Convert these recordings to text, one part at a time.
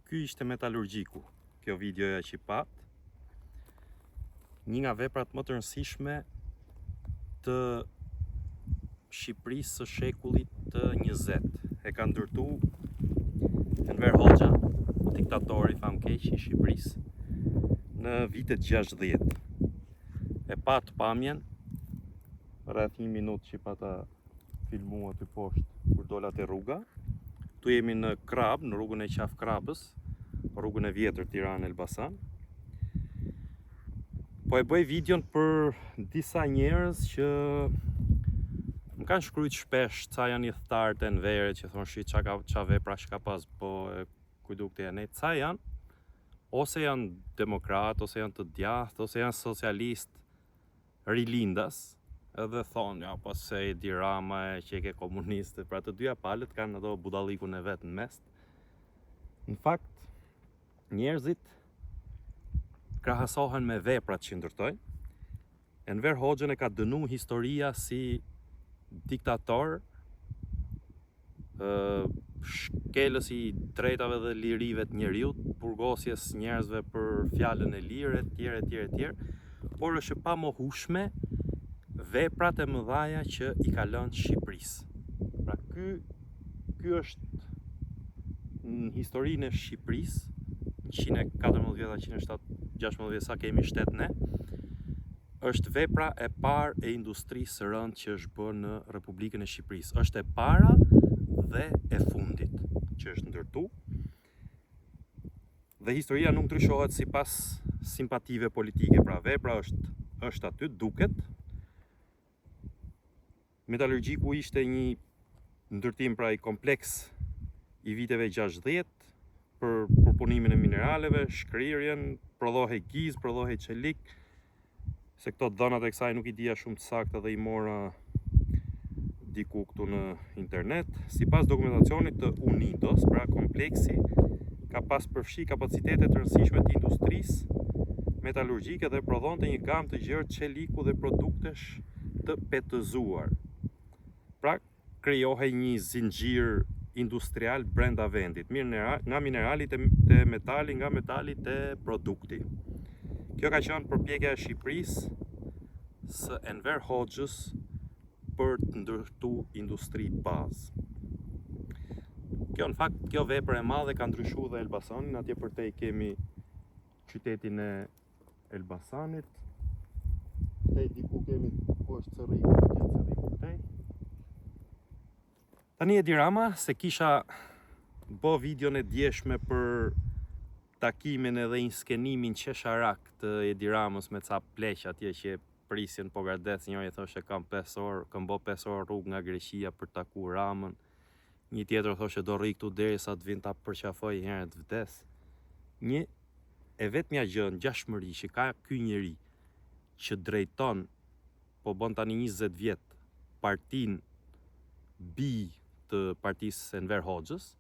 Ky ishte Metalurgjiku, kjo videoja që pat. Një nga veprat më të rëndësishme të Shqipërisë së shekullit të 20. E ka ndërtu Enver Hoxha, diktatori famkeq i Shqipërisë, në vitet 60. E pat pamjen, rreth 1 minutë që pata filmu aty poshtë kur dola te rruga. Tu jemi në Krab, në rrugën e Qaf Krabës, rrugën e vjetër Tiranë-Elbasan. Po e bëj videon për disa njerëz që më kanë shkruajt shpesh ca janë i thtarë të Enverit, që thonë shi qa vepra shka pas po ku dukte janë, ca janë, ose janë demokrat, ose janë të djathtë, ose janë socialist rilindas, edhe thonë, ja, pas se i Edi Rama e që e ke komuniste, pra të dyja palët kanë ato budallikun e vetë në mes. Në fakt, njerëzit krahasohen me veprat që ndërtojnë. Enver Hoxhën e ka dënu historia si diktator, shkelës i drejtave dhe lirive të njeriut, burgosjes njerëzve për fjalën e lirë, etj. Por është pa mohueshme veprat e mëdhaja që i ka lënë Shqipërisë. Pra ky është në historinë e Shqipërisë, 114 vjeta, 116 vjeta sa kemi shtet ne, është vepra e parë e industrisë së rëndë që është bërë në Republikën e Shqipërisë. Është e para dhe e fundit që është ndërtu. Dhe historia nuk ndryshohet sipas simpative politike, pra vepra është aty, duket. Metalurgjiku ishte një ndërtim pra i kompleks i viteve 60 për përpunimin e mineraleve, shkrirjen, prodhohej giz, prodhohej çelik, se këto dhënat e kësaj nuk i dija shumë të saktë dhe i mora diku këtu në internet. Sipas dokumentacionit të UNIDOS, pra kompleksi ka pas përfshi kapacitete të rëndësishme të industrisë metalurgjike dhe prodhonte një gamë të gjerë çeliku dhe produktesh të petëzuar. Pra, krijohej një zinxhir industrial brenda vendit, nga minerali te metali, nga metali te produkti. Kjo ka qenë përpjekja e Shqipërisë së Enver Hoxhës për të ndërtu industri bazë. Kjo vepër e madhe ka ndryshuar dhe Elbasanin, atje përtej kemi qytetin e Elbasanit. Këtej diku kemi ku është Cerriku, këtej. Tani Edi Rama, se kisha bo videon e djeshme për takimin edhe inskenimin qesharak të Edi Ramës me ca pleq atje që prisjen po gardec, njëri thoshe kam 5 orë, kam bo 5 orë rrugë nga Greqia për taku Ramën. Një tjetër thoshe do rri këtu derisa të vinë ta përqafoj herë të vdes. Një e vetmja gjë ngjashmëri që ka ky njeri që drejton, po bën tani 20 vjet, partinë bi të partisë Enver Hoxhës,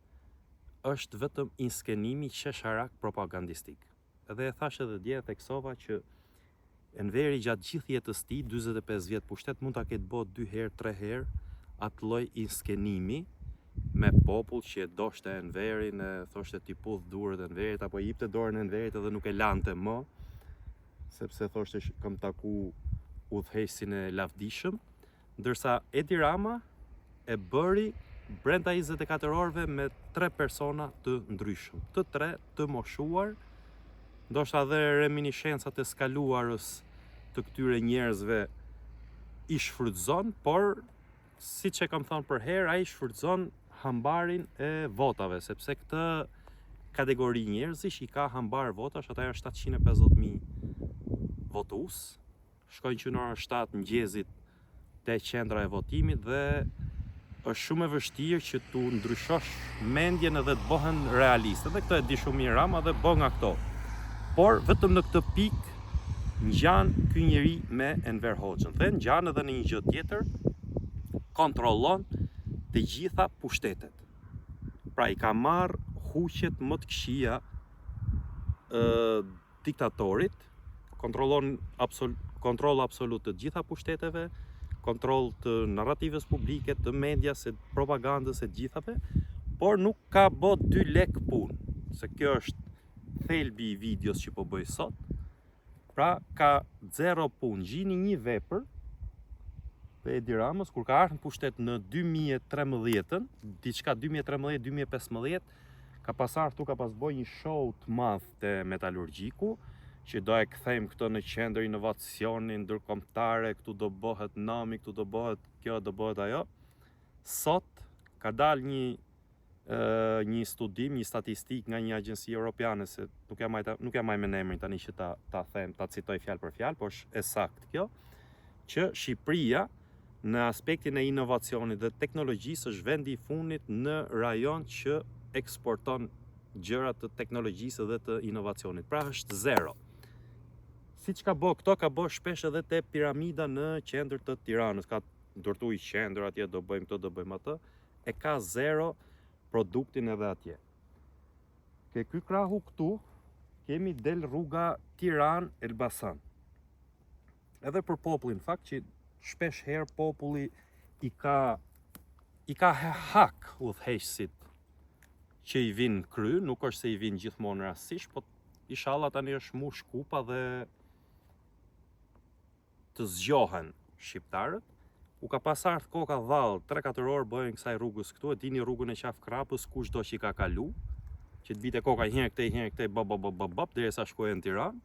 është vetëm inskenimi qesharak propagandistik. Edhe e thash edhe dje, theksova që Enveri gjatë gjithë jetës tij, 45 vjet pushtet, mund ta ketë bërë 2 herë, 3 herë atë lloj inskenimi me popull që e doshte Enverin, e thoshte ti pudh durët Enverit, apo i jepte dorën Enverit edhe nuk e lante më, sepse thoshte kam taku udhëheqësin e lavdishëm, ndërsa Edi Rama e bëri brenda 24 orëve me 3 persona të ndryshëm, të 3 të moshuar, ndoshta dhe reminiscencat e skaluarës të këtyre njerëzve i shfrytëzon, por siç e kam thënë për herë, ai shfrytëzon hambarin e votave, sepse këtë kategori njerëzish i ka hambar votash, ata janë 750.000 votues, shkojnë që në orën 7 mëngjesit te qendra e votimit dhe është shumë e vështirë që tu ndryshosh mendjen edhe të bëhen realiste. Dhe këto e di shumë mirë Rama dhe bë nga këto. Por vetëm në këtë pikë ngjan ky njeri me Enver Hoxhën. Dhe ngjan edhe në një gjë tjetër, kontrollon të gjitha pushtetet. Pra i ka marrë huqet më të këqija diktatorit, kontroll absolut të gjitha pushteteve, kontroll të narrativës publike, të medias, të propagandës, e gjithave, por nuk ka bë 2 lek punë. se kjo është thelbi i videos që po bëj sot. Pra ka 0 punë, gjini një vepër të Edi Ramës kur ka ardhur në pushtet në 2013-ën, diçka 2013-2015, ka pas ardhur ka pas bëj një show të madh te Metalurgjiku, që do e kthejmë këtë në qendër inovacioni ndërkombëtare, këtu do bëhet nami, këtu do bëhet kjo, do bëhet ajo. Sot ka dalë një studim, një statistik nga një agjenci europiane, se nuk ja maj me emrin tani që ta them, ta citoj fjalë për fjalë, por është e saktë kjo, që Shqipëria në aspektin e inovacionit dhe teknologjisë është vendi i fundit në rajon që eksporton gjëra të teknologjisë dhe të inovacionit. Pra është 0. Siç ka bë këto, ka bë shpesh edhe te piramida në qendër të Tiranës, ka ndërtu i qendër atje, do bëjmë këtë, do bëjmë atë, e ka 0 produktin edhe atje. Ke ky krahu këtu, kemi del rruga Tiranë-Elbasan. Edhe për popullin, fakt që shpesh herë populli i ka hak udhëheqësit që i vinë kry, nuk është se i vinë gjithmonë rastësisht, po inshallah tani është mush kupa dhe të zgjohen shqiptarët. U ka pas ardhur koka dhall, 3-4 orë bëhen kësaj rrugës këtu, e dini rrugën e qaf Krapës, kushdo që i ka kalu, që të bite koka herë këtej, bab, derisa shkojnë në Tiranë.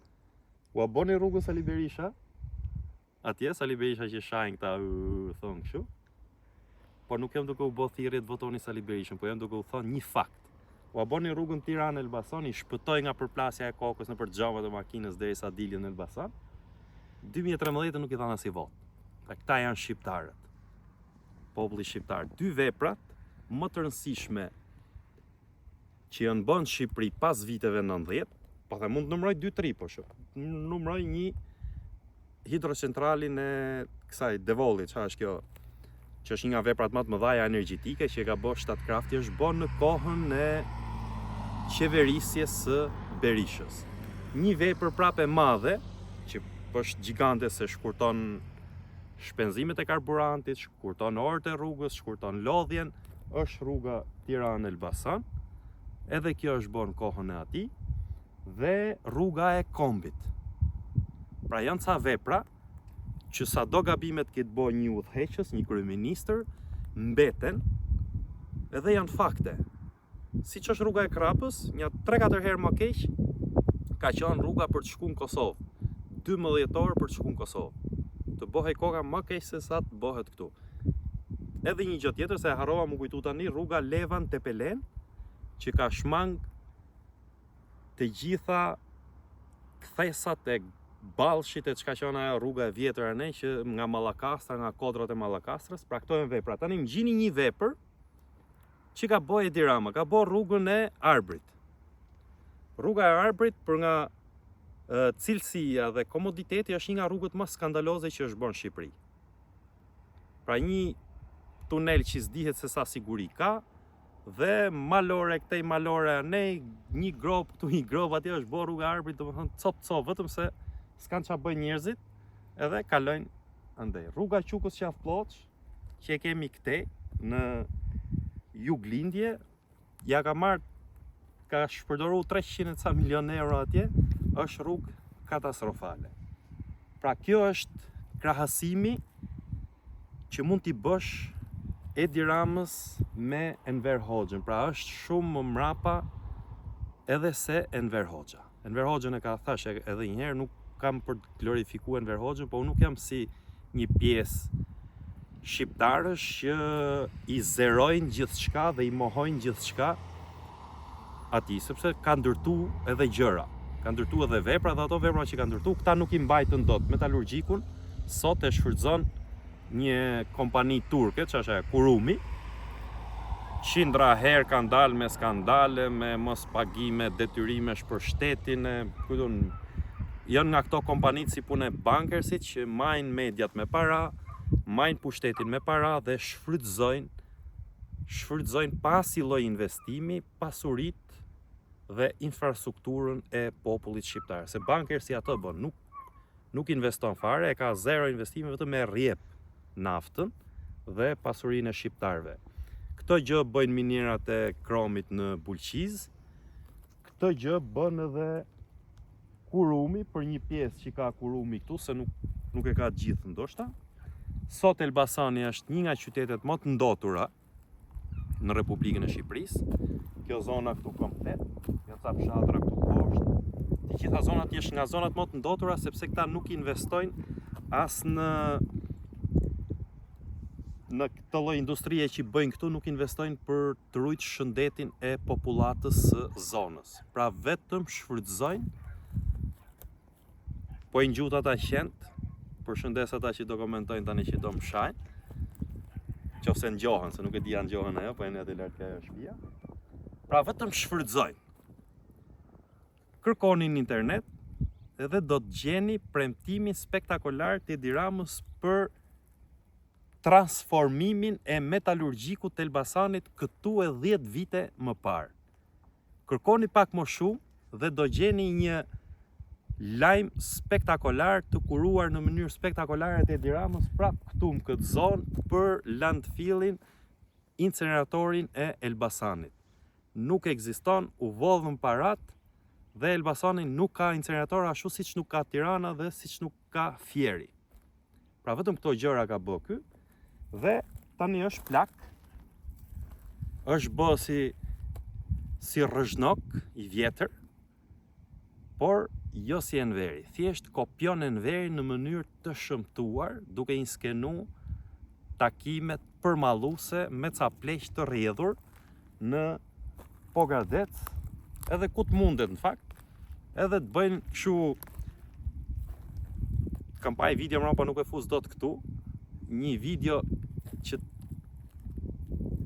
U aboni rrugën Sali Berisha, atje Sali Berisha që shajnë këta thonë kështu. Por nuk jam duke u bë thirrje të votoni Sali Berishën, po jam duke u thonë një fakt. U aboni rrugën Tiranë-Elbasan, i shpëtoi nga përplasja e kokës nëpër xhamat e makinës derisa dilin në Elbasan. 2013 nuk i dhanë as i vot. Pra këta janë shqiptarët, populli shqiptar. 2 veprat më të rëndësishme që janë bën Shqipëri pas viteve 90, po dhe mund të numëroj 2-3, po numëroj një hidrocentralin e kësaj Devollit, çfarë është kjo, që është një nga veprat më të mëdha energjetike që e ka bërë Shtatkrafti, është bën në kohën e qeverisjes së Berishës. Një vepër prapë e madhe, që është gjigante se shkurton shpenzimet e karburantit, shkurton orët e rrugës, shkurton lodhjen, është rruga Tiranë-Elbasan, edhe kjo është bërë në kohën e atij, dhe rruga e kombit. Pra janë ca vepra që sa do gabimet këtë bëjë një udhëheqës, një kryeministër, mbeten edhe janë fakte. Siç është rruga e Krapës, një 3-4 herë më keq ka qenë rruga për të shkuar në Kosovë. 12 orë për të shkuar në Kosovë. Të bëhej koka më keq se sa të bëhet këtu. Edhe një gjë tjetër, se e harrova më kujtu tani, rruga Levan-Tepelen, që ka shmang të gjitha kthesat e Ballshit e çka qenë ajo rruga e vjetër e që nga Mallakastra, nga kodrat e Mallakastrës. Pra këto janë vepra. Tani më gjini një vepër që ka bëj Edi Rama, ka bërë rrugën e Arbrit. Rruga e Arbrit për nga cilësia dhe komoditeti është një nga rrugët më skandaloze që është bërë në Shqipëri. Pra një tunel që s'dihet se sa siguri ka, dhe malore këtej, malore anej, një grop këtu, një grop atje, është bërë rruga e Arbrit, domethënë cop, vetëm se s'kan çfarë bëjnë njerëzit, edhe kalojnë andej. Rruga Qukës Qaf Ploç, që e kemi këtej në juglindje, ja ka shpërdoru 300 ca milion euro atje, është rrugë katastrofale. Pra kjo është krahasimi që mund t'i bësh Edi Ramës me Enver Hoxhën. Pra është shumë më mrapa edhe se Enver Hoxha. Enver Hoxhën e ka thash edhe një herë, nuk kam për të glorifikuar Enver Hoxhën, po unë nuk jam si një pjesë shqiptarësh që i zerojnë gjithçka dhe i mohojnë gjithçka atij, sepse ka ndërtu edhe gjëra. Ka ndërtu edhe vepra, dhe ato vepra që ka ndërtu, këta nuk i mbajtën dot. Metalurgjikun sot e shfrytëzon një kompani turke, që është Kurumi. Qindra herë kanë dalë me skandale, me mos pagime, detyrimesh për shtetin, janë nga këto kompanitë si punë bankersit që majnë mediat me para, majnë pushtetin me para dhe shfrytëzojnë pasi lloj investimi, pasuritë dhe infrastrukturën e popullit shqiptar. Se bankersi ato bën, nuk investon fare, e ka 0 investime, vetëm me rrjep naftën dhe pasurinë e shqiptarëve. Këto gjë bëjnë minierat e kromit në Bulqiz, këtë gjë bën edhe Kurumi, për një pjesë që ka Kurumi këtu, se nuk e ka gjithë ndoshta. Sot Elbasani është një nga qytetet më të ndotura në Republikën e Shqipërisë. Kjo zona këtu komplet, kjo ca fshatra këtu poshtë. Të gjitha zonat janë nga zonat më të ndotura sepse këta nuk investojnë as në këtë lloj industrie që bëjnë këtu, nuk investojnë për të ruajtur shëndetin e popullatës së zonës. Pra vetëm shfrytëzojnë, po i ngjut ata qend, përshëndes ata që do komentojnë tani që do më shajnë. Qofse ngjohen, se nuk e di janë ngjohen ajo, po e ne atë lart ka shtëpia. Pra vetëm shfrytëzojnë. Kërkoni në internet edhe do të gjeni premtimin spektakolar të Edi Ramës për transformimin e metalurgjikut të Elbasanit këtu e 10 vite më parë. Kërkoni pak më shumë dhe do gjeni një lajm spektakolar të kuruar në mënyrë spektakolare të Edi Ramës prapë këtu në këtë zonë për landfillin, inceneratorin e Elbasanit. Nuk ekziston, u vodhën parat dhe Elbasani nuk ka incenerator ashtu siç nuk ka Tirana dhe siç nuk ka Fieri. Pra vetëm këto gjëra ka bë ky dhe tani është plak, është bë si rrëzhnok i vjetër, por jo si Enveri, thjesht kopjon Enveri në mënyrë të shëmtuar, duke i skenu takimet përmalluese me ca pleq të rrjedhur në Pogradec, edhe ku të mundet në fakt, edhe të bëjnë kështu, kam pa i video mra, pa nuk e fuz dot këtu, një video që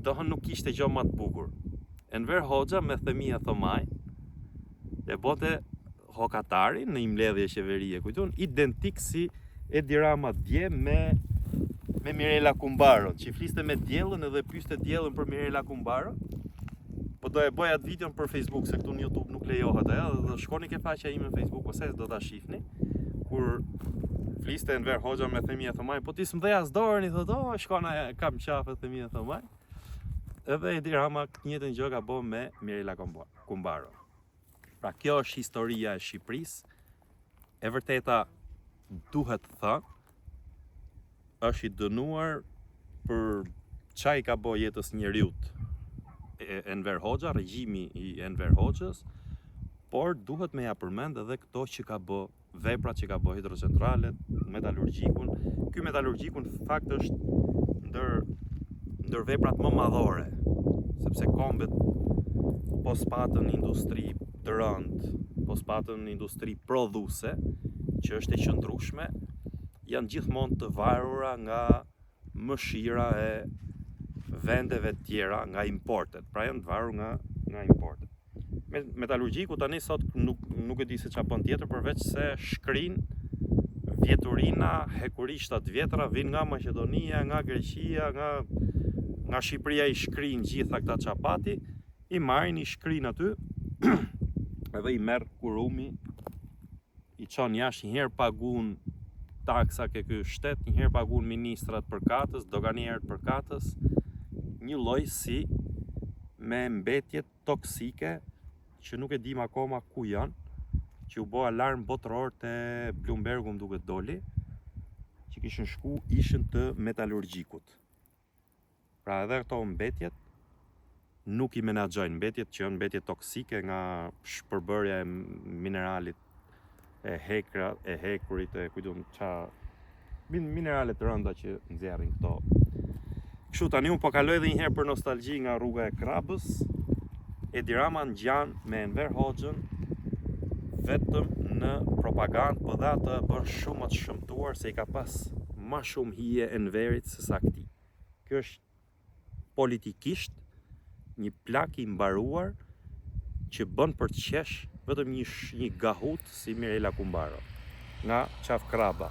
dohën nuk ishte gjë më të bukur. Enver Hoxha me Themia Thomaj e bote Hokatari në mbledhje qeverie, kujton, identik si Edi Rama dje me Mirela Kumbaron, që fliste me diellën edhe pyeste diellën për Mirela Kumbaron. Po do e bëj atë videon për Facebook, se këtu në YouTube nuk lejohet ajo, dhe shkoni ke faqja ime në Facebook, ose do ta shihni, kur fliste Enver Hoxha me Themia Thomaj, po ti s'më as dorën, i thotë, shkona kam qafë Themia Thomaj. Edhe Edi Rama këtë njëjtën gjë ka bërë me Mirela Kumbaron. Pra kjo është historia e Shqipërisë, e vërteta duhet thënë, është i dënuar për çai ka bërë jetës njeriut Enver Hoxha, regjimi i Enver Hoxhës, por duhet me ja përmend edhe këto që ka bë, veprat që ka bë hidrocentralet, metalurgjikun. Ky metalurgjikun në fakt është ndër veprat më madhore, sepse kombet po spatën industri të rëndë, po spatën industri prodhuese, që është e qëndrueshme, janë gjithmonë të varura nga mëshira e vendeve tjera, nga importet, pra janë të varur nga importet. Metalurgjiku tani sot nuk e di se çfarë bën tjetër përveç se shkrin vjeturina, hekurishta të vjetra vijnë nga Maqedonia, nga Greqia, nga Shqipëria, i shkrin gjitha këta çapati, i marrin, i shkrin aty edhe i merr Kurumi, i çon jashtë, një herë pagun taksa ke ky shtet, një herë pagun ministrat përkatës, doganierët përkatës, një lloj si me mbetjet toksike që nuk e dim akoma ku janë, që u bë alarm botëror te Bloombergu më duket doli, që kishin shku ishin të metalurgjikut. Pra edhe këto mbetjet nuk i menaxhojnë, mbetjet që janë mbetje toksike nga shpërbërja e mineralit, e hekurit, e kujtun mineralet të rënda që nxjerrin këto. Kështu tani unë po kaloj edhe një herë për nostalgji nga rruga e Krapës. Edi Rama ngjan me Enver Hoxhën vetëm në propagandë, po dhe atë bën shumë më të shëmtuar se i ka pas më shumë hije Enverit se sa këtij. Kjo është politikisht një plak i mbaruar që bën për të qesh vetëm një gahut si Mirela Kumbaron nga Qafkraba.